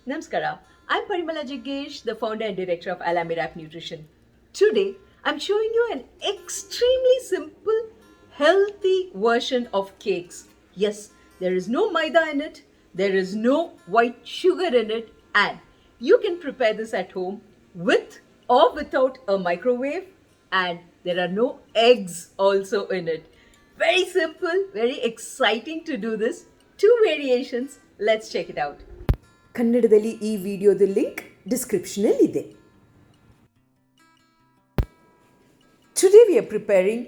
Namaskara. I'm Parimala Jaggesh, the founder and director of Alamirap Nutrition. Today, I'm showing you an extremely simple, healthy version of cakes. Yes, there is no maida in it, there is no white sugar in it, and you can prepare this at home with or without a microwave, and there are no eggs also in it. Very simple, very exciting to do this. Two variations. Let's check it out. ಕನ್ನಡದಲ್ಲಿ ಈ ವಿಡಿಯೋದ link ಡಿಸ್ಕ್ರಿಪ್ಷನಲ್ಲಿದೆ. Today we are preparing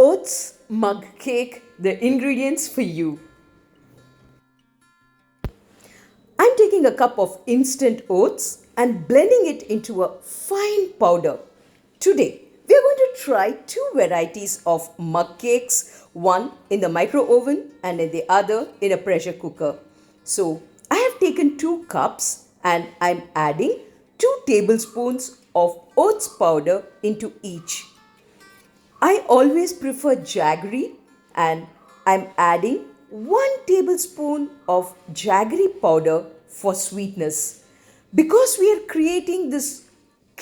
oats mug cake. The ingredients for you. I'm taking a cup of instant oats and blending it into a fine powder. Today we are going to try two varieties of mug cakes, one in the micro oven and in the other in a pressure cooker. So I have taken 2 cups and I'm adding 2 tablespoons of oats powder into each. I always prefer jaggery and I'm adding 1 tablespoon of jaggery powder for sweetness. Because we are creating this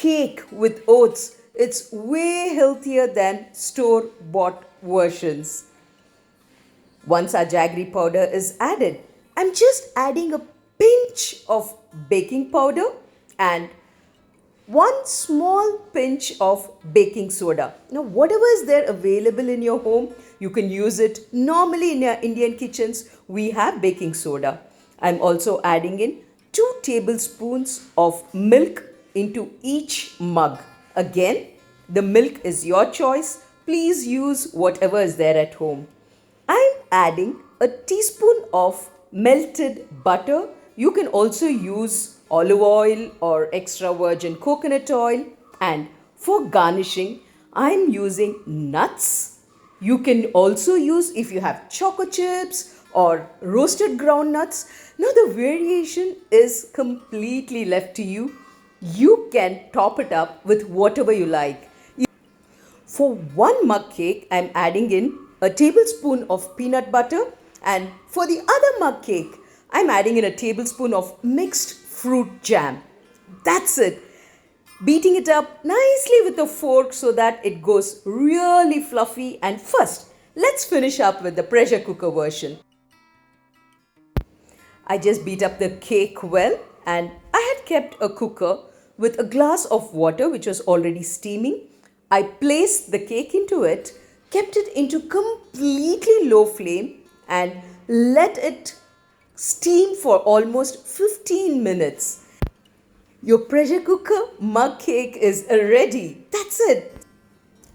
cake with oats, it's way healthier than store-bought versions. Once our jaggery powder is added, I'm just adding a pinch of baking powder and 1 small pinch of baking soda. Now, whatever is there available in your home, you can use it. Normally in our Indian kitchens, we have baking soda. I'm also adding in 2 tablespoons of milk into each mug. Again, the milk is your choice. Please use whatever is there at home. I'm adding a teaspoon of melted butter. You can also use olive oil or extra virgin coconut oil. And for garnishing, I'm using nuts. You can also use if you have choco chips or roasted groundnuts. Now the variation is completely left to you. You can top it up with whatever you like. For 1 mug cake, I'm adding in a tablespoon of peanut butter, and for the other mug cake, I'm adding in a tablespoon of mixed fruit jam. That's it. Beating it up nicely with a fork so that it goes really fluffy. And first, let's finish up with the pressure cooker version. I just beat up the cake well, and I had kept a cooker with a glass of water which was already steaming. I placed the cake into it, kept it into completely low flame and let it steam for almost 15 minutes. Your pressure cooker mug cake is ready. That's it.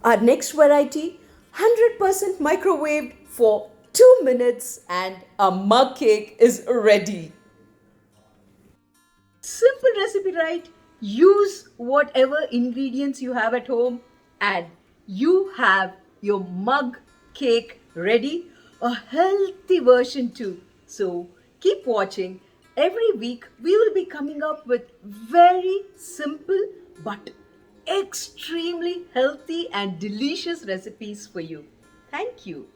Our next variety, 100% microwaved for 2 minutes and our mug cake is ready. Simple recipe, right? Use whatever ingredients you have at home and you have your mug cake ready, a healthy version too. So keep watching. Every week we will be coming up with very simple but extremely healthy and delicious recipes for you. Thank you.